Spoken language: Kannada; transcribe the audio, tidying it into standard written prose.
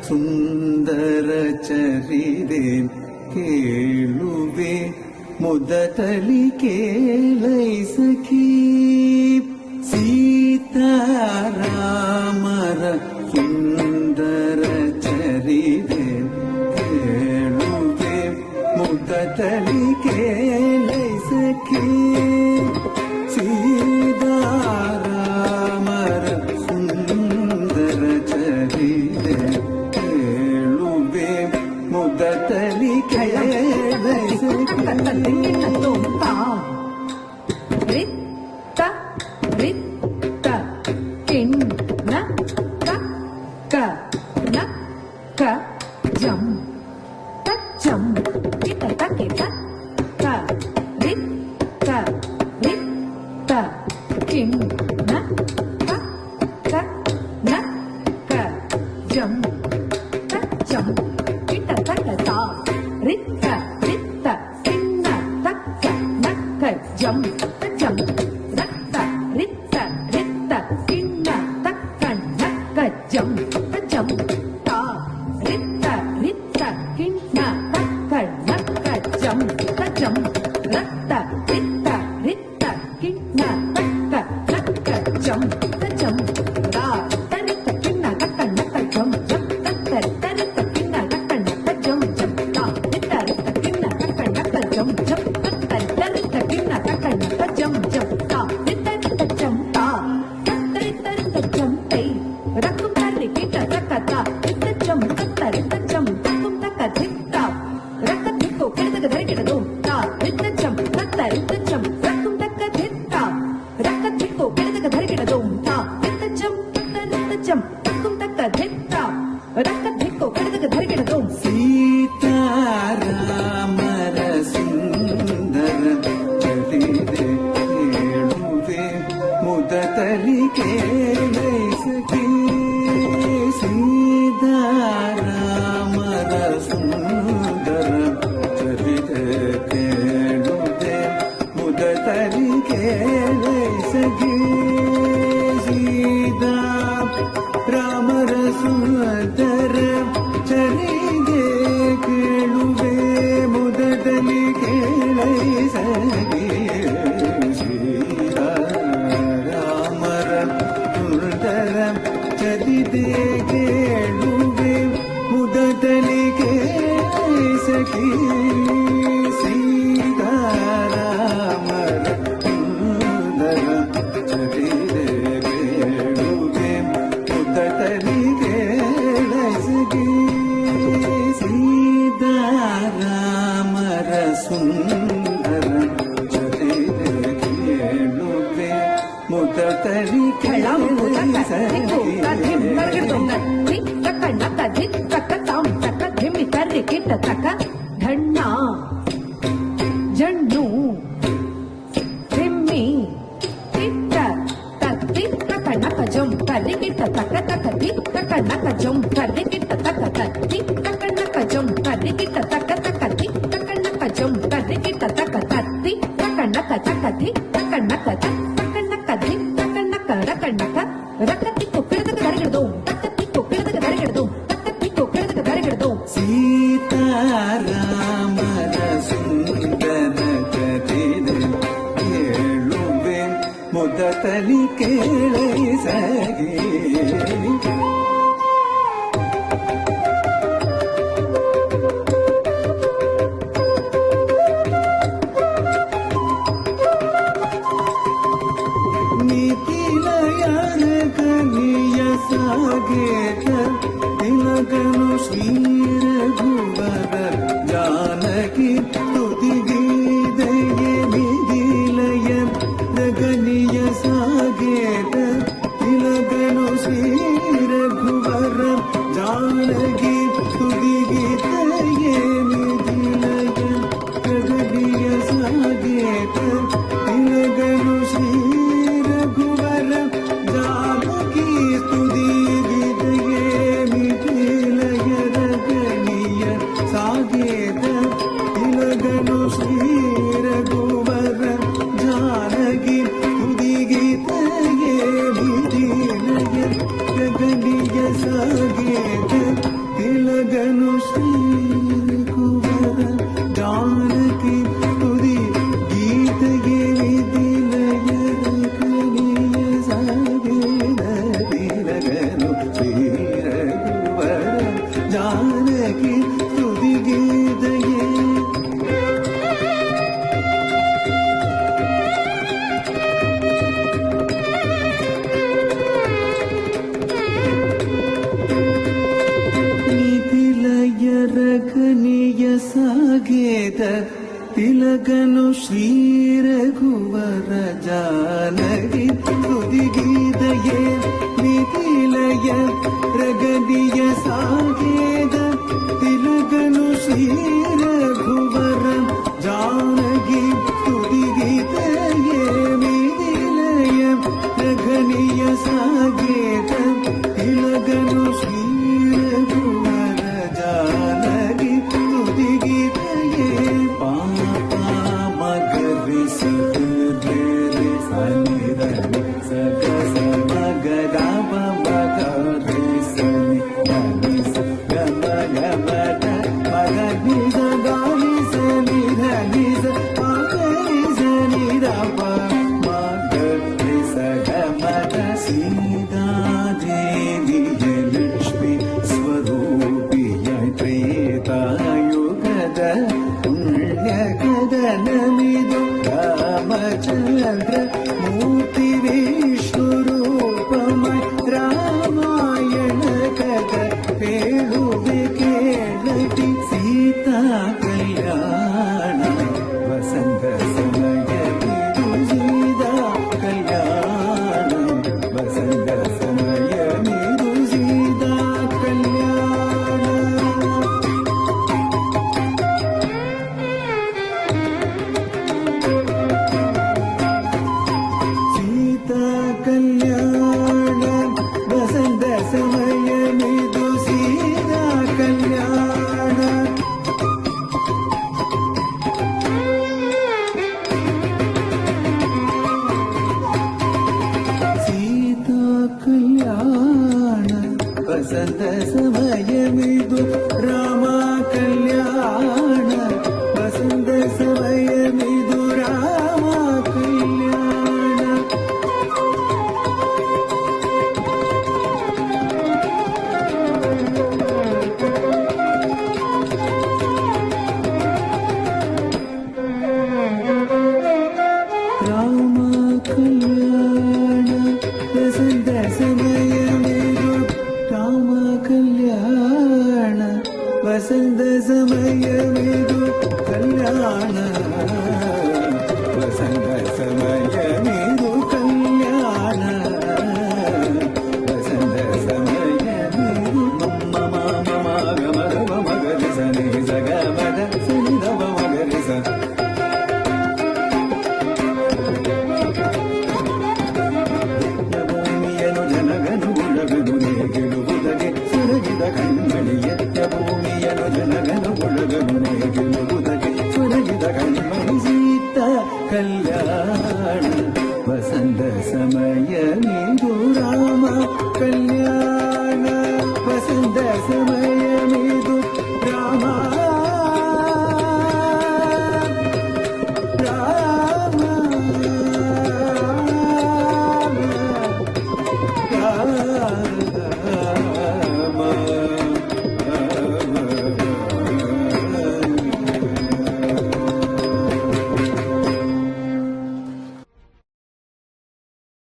ಸುಂದರ ಚರಿದೆ ಕೇಳುವೆ ಮುದತಲಿ ಕೇಳೈ ಸಖಿ ಸೀತಾರಾಮರ ಸುಂದರ ಚರಿದೆ ಕೇಳುವೆ ಮುದತಲಿ ಕೇಳೈ ಸಖಿ ಸೀತಾರಾಮರ ಸುಂದರ ಚರಿದೆ ಕೇಳುವೆ ಮುದತಲಿ ಕೇಳೈ ಸಖಿ ಸೀತಾರಾಮರ ಸುಂದರ ಚರಿದೆ ಕೇಳುವೆ ಮುದತಲಿ ಕೇಳೈ ಸಖಿ ಸೀತಾರಾಮರ ಸುಂದರ ಚರಿದೆ ಕೇಳುವೆ ಮುದತಲಿ ಕೇಳೈ ಸಖಿ ಸೀತಾ ರಾಮರ ಸುಂದರ ಚರಿದೆ ಕೇಳುವೆ ಮುದತಲಿ ಕೇಳೈ ಸಖಿ ಶ್ರೀರಾಮರ ಸುಂದರ ಚರಿದೆ ಕೇಳುವೆ ಮುದತಲಿ ಕೇಳೈ ಸಖಿ ಸೀತಾರಾಮರ ಸುಂದರ ಚರಿದೆ ಕೇಳುವೆ ಮುದತಲಿ ಕೇಳೈ ಸಖಿ ಸೀತಾರಾಮರ ಸುಂದರ ಚರಿದೆ ಕೇಳುವೆ ಮುದತಲಿ ಕೇಳೈ ಸಖಿ ಧಣ್ಣ ಜಣ್ಣು ತಿಮ್ಮಿ ತಿಟ್ಟ ತತ್ತಿ ತಕಣಕ ಜಂ ಕರಿಗಿಟ್ಟ ತಕ ತಕತಿ ತಕಣಕ ಜಂ ಕರಿಗಿಟ್ಟ ತಕ ತತ್ತಿ ತಕಣಕ ಜಂ ಕರಿಗಿಟ್ಟ ತಕ ತಕತಿ ತಕಣಕ ಜಂ ಕರಿಗಿಟ್ಟ ತಕ ತತ್ತಿ ತಕಣಕ ತಕತಿ ತಕಣಕ ತಕಣಕ ದಿ ತಕಣಕ ರಕಣಕ ರಕತಿ ಕೊಕ್ಕಿಡದ ಧರಿಗಿಡದು ತಕತಿ ಕೊಕ್ಕಿಡದ ಧರಿಗಿಡದು ತಕತಿ ಕೊಕ್ಕಿಡದ ಧರಿಗಿಡದು ಸೀತಾರಾಮರ ಸುಂದರ ಚರಿದೆ ಕೇಳುವೆ ಮುದತಲಿ ಕೇಳೈ ಸಖಿ ನೀತಿಲಯನ ಕನಿಯ ಸಾಗೇತ ತಿಲಕನು ಶ್ರೀರಘುವರ ಜಾನಕಿ ತುದಿಗೀದೆಯೇ ನಿಧಿಲಯ ಗಗನಿಯ ಸಾಗೇತ ತಿಲಕನು ಶ್ರೀರಘುವರ ಜಾನಕಿ ತುದಿಗೀದೆಯೇ ನಿಧಿಲಯ ಗಗನಿಯ ಸಾಗೇತ ತಿಲಕನು ಶ್ರೀರಘುವರ ಜಾನಕಿ ತುದಿಗೀದೆಯೇ ನಿಧಿಲಯ ಗಗನಿಯ ಸಾಗೇತ ತಿಲಕನು ಶ್ರೀರಘುವರ ಜಾನಕಿ ತುದಿಗೀದೆಯೇ ನಿಧಿಲಯ ಗಗನಿಯ ಸಾಗೇತ ತಿಲಕನು ಶ್ರೀ ರಘುವರ ಜಾನಗಿ ತುದಿಗೀದಯೇ ಮಿಥಿಲಯ ರಗದಿಯ ಸಾಗೇದ ತಿಲಕನು ಶ್ರೀ ರಘುವರ ಜಾನಗಿ ತುದಿಗೀದಯೇ ಮಿಥಿಲಯ ರಗನಿಯ ಸಾಗೇದ ತಿಲಕನು ಶ್ರೀ ರಘುವರ ಜಾನಗಿ ತುದಿಗೀದಯೇ ಲಕ್ಷ್ಮಿ ಸ್ವರೂಪಿಯ ತ್ರೇತಾಯುಗದ ಪುಣ್ಯ ಕದನಮಿದು ರಾಮಚಂದ್ರ ಮೂರ್ತಿ ವಿಷ್ಣು ರೂಪಮಯ ರಾಮಾಯಣ ಕಥ ಹೇಳುವೆ ಕೇಳಟಿ ಸೀತಾ ಕಲ್ಯಾಣ ವಸಂತ ಸಮಯವಿದು ಸೀತಾ ಕಲ್ಯಾಣ ವಸಂತ ಸಮಯವಿದು ಸೀತಾ ಕಲ್ಯಾಣ ಸೀತಾ ಕಲ್ಯಾಣ ವಸಂತ ಸಮಯವಿದು ಸೀತಾ ಕಲ್ಯಾಣ ಸೀತಾ ಕಲ್ಯಾಣ ವಸಂತ ಸಮಯವಿದು ರಾಮ ಕಲ್ಯಾಣ ವಸಂತ ಸಮಯವಿದು ರಾಮ ಕಲ್ಯಾಣ ರಾಮ ಕಲ್ಯಾಣ ವಸಂತ ಸಮಯವಿದು ರಾಮ ಕಲ್ಯಾಣ ವಸಂತ ಸಮಯವಿದು ಕಲ್ಯಾಣ